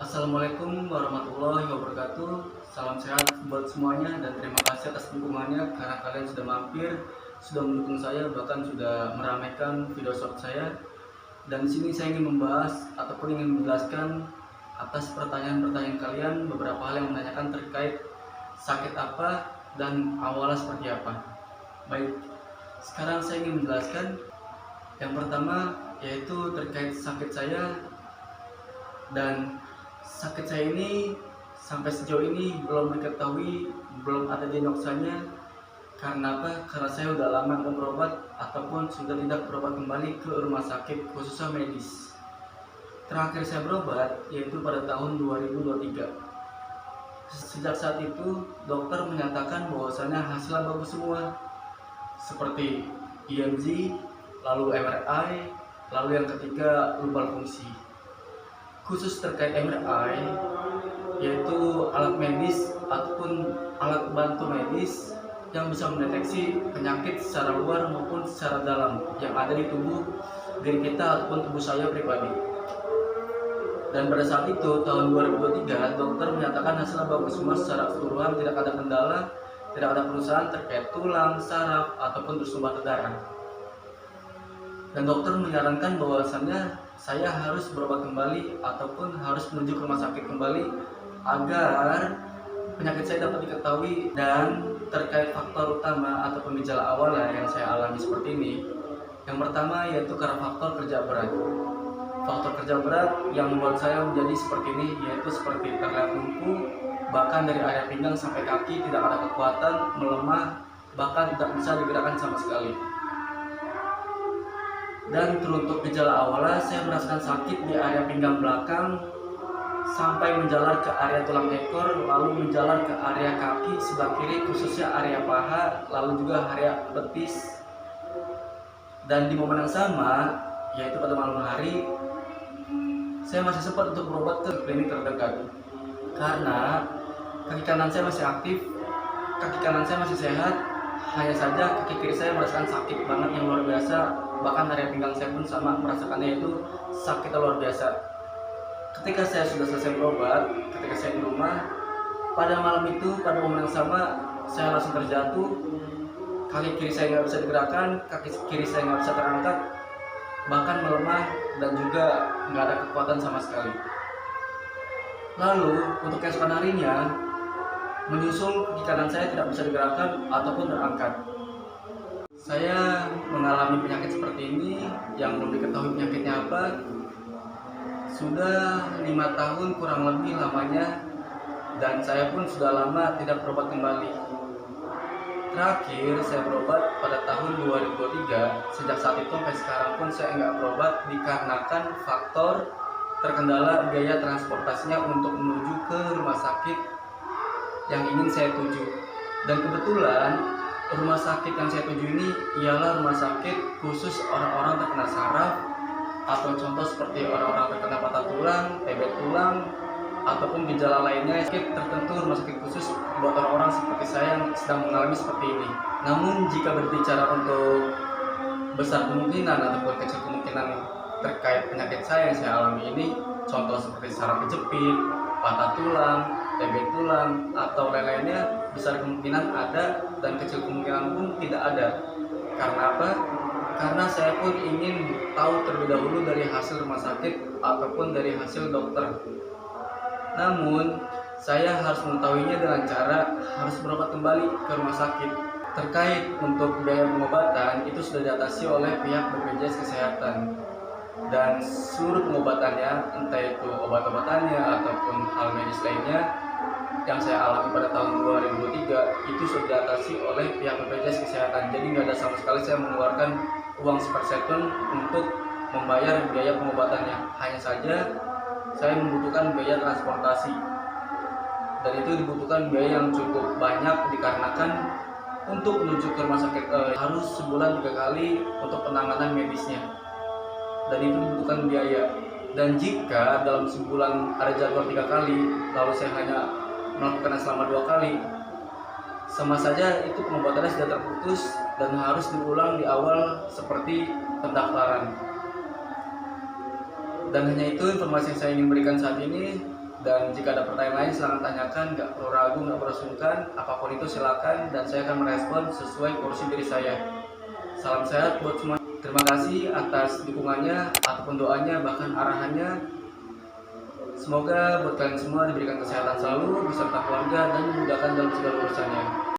Assalamualaikum warahmatullahi wabarakatuh. Salam sehat buat semuanya dan terima kasih atas dukungannya karena kalian sudah mampir, sudah mendukung saya, bahkan sudah meramaikan video short saya. Dan di sini saya ingin membahas ataupun ingin menjelaskan atas pertanyaan-pertanyaan kalian beberapa hal yang menanyakan terkait sakit apa dan awalnya seperti apa. Baik, sekarang saya ingin menjelaskan yang pertama yaitu terkait sakit saya. Dan sakit saya ini sampai sejauh ini belum diketahui, belum ada diagnosanya. Karena apa? Karena saya udah lama nggak berobat ataupun sudah tidak berobat kembali ke rumah sakit khususnya medis. Terakhir saya berobat yaitu pada tahun 2023. Sejak saat itu dokter menyatakan bahwasanya hasilnya bagus semua, seperti EMG, lalu MRI, lalu yang ketiga lumbar fungsi. Khusus terkait MRI, yaitu alat medis ataupun alat bantu medis yang bisa mendeteksi penyakit secara luar maupun secara dalam yang ada di tubuh diri kita ataupun tubuh saya pribadi. Dan pada saat itu tahun 2023 dokter menyatakan hasilnya bagus semua secara keseluruhan, tidak ada kendala, tidak ada kerusakan terkait tulang, saraf ataupun tersumbat darah. Dan dokter menyarankan bahwasannya saya harus berobat kembali ataupun harus menuju ke rumah sakit kembali agar penyakit saya dapat diketahui. Dan terkait faktor utama ataupun gejala awal yang saya alami seperti ini, yang pertama yaitu karena faktor kerja berat. Faktor kerja berat yang membuat saya menjadi seperti ini yaitu seperti terlihat lumpuh, bahkan dari area pinggang sampai kaki tidak ada kekuatan, melemah, bahkan tidak bisa digerakkan sama sekali. Dan teruntuk gejala awalnya saya merasakan sakit di area pinggang belakang sampai menjalar ke area tulang ekor, lalu menjalar ke area kaki sebelah kiri khususnya area paha, lalu juga area betis. Dan di momen yang sama yaitu pada malam hari saya masih sempat untuk berobat ke klinik terdekat karena kaki kanan saya masih aktif, kaki kanan saya masih sehat. Hanya saja kaki kiri saya merasakan sakit banget yang luar biasa, bahkan area pinggang saya pun sama merasakannya itu sakit luar biasa. Ketika saya sudah selesai berobat, ketika saya di rumah, pada malam itu, pada momen yang sama, saya langsung terjatuh. Kaki kiri saya nggak bisa digerakkan, kaki kiri saya nggak bisa terangkat, bahkan melemah dan juga nggak ada kekuatan sama sekali. Lalu untuk keesokan harinya, menyusul kaki kanan saya tidak bisa digerakkan ataupun terangkat. Saya mengalami penyakit seperti ini yang belum diketahui penyakitnya apa. Sudah 5 tahun kurang lebih lamanya, dan saya pun sudah lama tidak berobat kembali. Terakhir saya berobat pada tahun 2023. Sejak saat itu sampai sekarang pun saya nggak berobat dikarenakan faktor terkendala biaya transportasinya untuk menuju ke rumah sakit yang ingin saya tuju. Dan kebetulan rumah sakit yang saya tuju ini ialah rumah sakit khusus orang-orang terkena saraf, atau contoh seperti orang-orang terkena patah tulang, TB tulang, ataupun gejala lainnya. Sakit tertentu, rumah sakit khusus buat orang-orang seperti saya yang sedang mengalami seperti ini. Namun jika berbicara untuk besar kemungkinan ataupun kecil kemungkinan terkait penyakit saya yang saya alami ini, contoh seperti saraf kejepit, patah tulang, TB tulang, atau lain-lainnya, besar kemungkinan ada dan kecil kemungkinan pun tidak ada. Karena apa? Karena saya pun ingin tahu terlebih dahulu dari hasil rumah sakit ataupun dari hasil dokter. Namun saya harus mengetahuinya dengan cara harus berobat kembali ke rumah sakit. Terkait untuk biaya pengobatan itu sudah diatasi oleh pihak BPJS Kesehatan, dan seluruh pengobatannya, entah itu obat-obatannya ataupun hal medis lainnya yang saya alami pada tahun 2023 itu sudah diatasi oleh pihak BPJS Kesehatan. Jadi nggak ada sama sekali saya mengeluarkan uang sepersen untuk membayar biaya pengobatannya. Hanya saja saya membutuhkan biaya transportasi, dan itu dibutuhkan biaya yang cukup banyak dikarenakan untuk menuju ke rumah sakit harus sebulan 3 kali untuk penanganan medisnya, dan itu dibutuhkan biaya. Dan jika dalam sebulan ada jadwal 3 kali lalu saya hanya melakukannya selama 2 kali, sama saja itu pengobatannya sudah terputus dan harus diulang di awal seperti pendaftaran. Dan hanya itu informasi yang saya ingin berikan saat ini. Dan jika ada pertanyaan lain silahkan tanyakan, nggak perlu ragu, nggak perlu sungkan, apapun itu silakan dan saya akan merespon sesuai porsi diri saya. Salam sehat buat semua. Terima kasih atas dukungannya ataupun doanya bahkan arahannya. Semoga buat kalian semua diberikan kesehatan selalu beserta keluarga dan dimudahkan dalam segala urusannya.